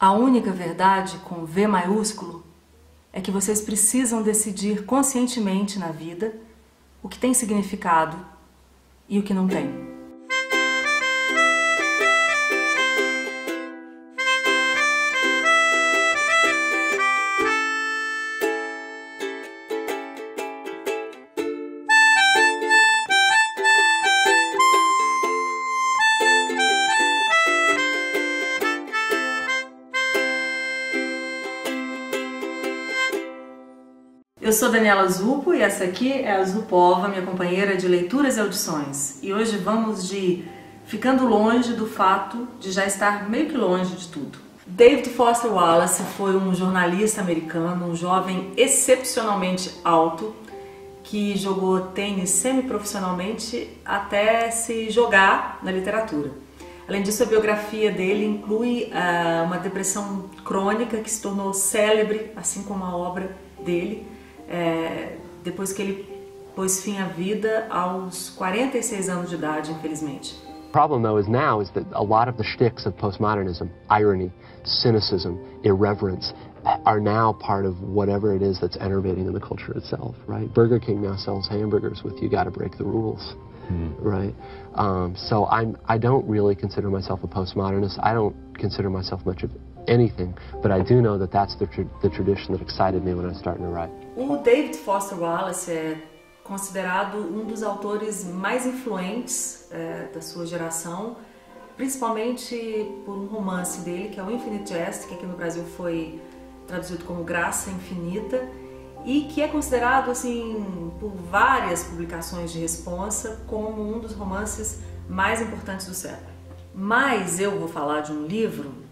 A única verdade com V maiúsculo é que vocês precisam decidir conscientemente na vida o que tem significado e o que não tem. Eu sou Daniela Zupo e essa aqui é a Zupova, minha companheira de leituras e audições. E hoje vamos de Ficando Longe do Fato de Já Estar Meio que Longe de Tudo. David Foster Wallace foi um jornalista americano, um jovem excepcionalmente alto, que jogou tênis semiprofissionalmente até se jogar na literatura. Além disso, a biografia dele inclui uma depressão crônica que se tornou célebre, assim como a obra dele, depois que ele pôs fim à vida aos 46 anos de idade, infelizmente. The problem, though, is that a lot of the shticks of postmodernism, irony, cynicism, irreverence, are now part of whatever it is that's enervating in the culture itself, right? Burger King now sells hamburgers with "you got to break the rules," right? So I don't really consider myself a postmodernist. I don't consider myself much of anything, but I do know that that's the tradition that excited me when I was starting to write. O David Foster Wallace é considerado um dos autores mais influentes da sua geração, principalmente por um romance dele, que é o Infinite Jest, que aqui no Brasil foi traduzido como Graça Infinita, e que é considerado, assim, por várias publicações de responsa, como um dos romances mais importantes do século. Mas eu vou falar de um livro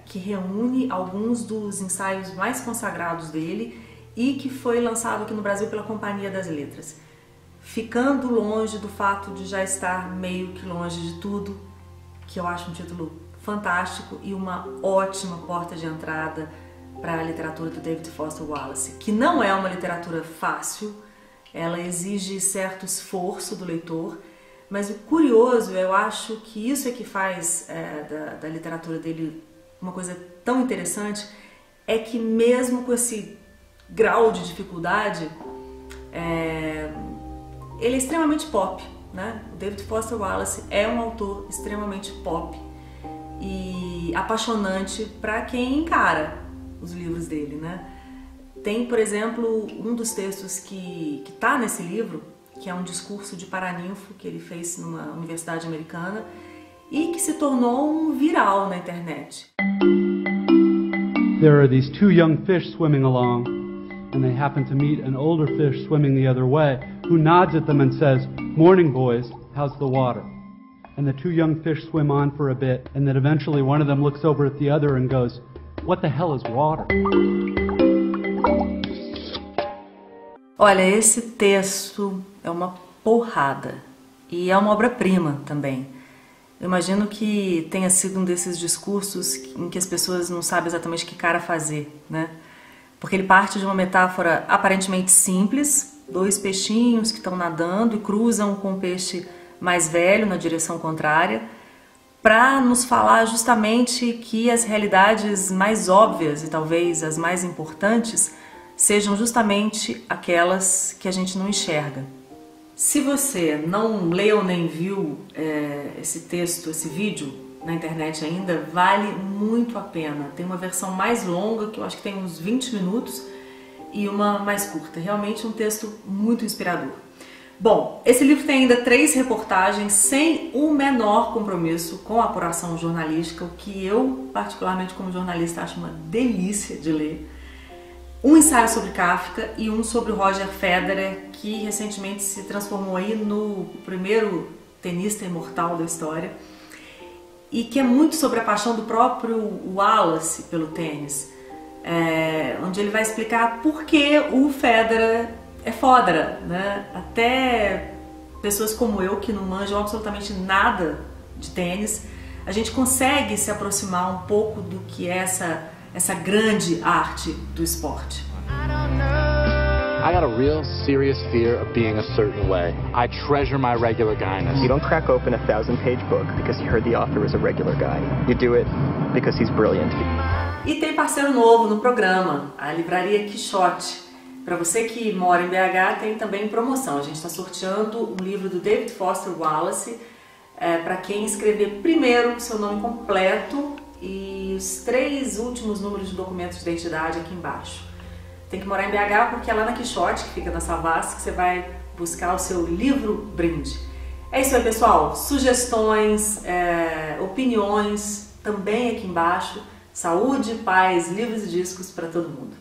que reúne alguns dos ensaios mais consagrados dele e que foi lançado aqui no Brasil pela Companhia das Letras. Ficando Longe do Fato de Já Estar Meio que Longe de Tudo, que eu acho um título fantástico e uma ótima porta de entrada para a literatura do David Foster Wallace, que não é uma literatura fácil, ela exige certo esforço do leitor, mas o curioso, eu acho que isso é que faz da literatura dele uma coisa tão interessante, é que mesmo com esse grau de dificuldade, ele é extremamente pop, né? O David Foster Wallace é um autor extremamente pop e apaixonante para quem encara os livros dele, né? Tem, por exemplo, um dos textos que está nesse livro, que é um discurso de paraninfo que ele fez numa universidade americana e que se tornou um viral na internet. There are these two young fish swimming along, and they happen to meet an older fish swimming the other way, who nods at them and says, "Morning, boys, how's the water?" And the two young fish swim on for a bit, and then eventually one of them looks over at the other and goes, "What the hell is water?" Olha, esse texto é uma porrada e é uma obra-prima também. Eu imagino que tenha sido um desses discursos em que as pessoas não sabem exatamente que cara fazer, né? Porque ele parte de uma metáfora aparentemente simples, dois peixinhos que estão nadando e cruzam com um peixe mais velho na direção contrária, para nos falar justamente que as realidades mais óbvias e talvez as mais importantes sejam justamente aquelas que a gente não enxerga. Se você não leu nem viu esse texto, esse vídeo na internet ainda, vale muito a pena. Tem uma versão mais longa, que eu acho que tem uns 20 minutos, e uma mais curta. Realmente um texto muito inspirador. Bom, esse livro tem ainda 3 reportagens sem o menor compromisso com a apuração jornalística, o que eu, particularmente como jornalista, acho uma delícia de ler. Um ensaio sobre Kafka e um sobre o Roger Federer, que recentemente se transformou aí no primeiro tenista imortal da história, e que é muito sobre a paixão do próprio Wallace pelo tênis, onde ele vai explicar por que o Federer é foda, né? Até pessoas como eu, que não manjam absolutamente nada de tênis, a gente consegue se aproximar um pouco do que é essa grande arte do esporte. I don't know. I got a real serious fear of being a certain way. I treasure my regular guyness. You don't crack open a 1,000-page book because you heard the author was a regular guy. You do it because he's brilliant. E tem parceiro novo no programa, a Livraria Quixote. Para você que mora em BH, tem também promoção. A gente está sorteando um livro do David Foster Wallace para quem escrever primeiro o seu nome completo e os 3 últimos números de documentos de identidade aqui embaixo. Tem que morar em BH porque é lá na Quixote, que fica na Savassi, que você vai buscar o seu livro brinde. É isso aí, pessoal. Sugestões, opiniões também aqui embaixo. Saúde, paz, livros e discos para todo mundo.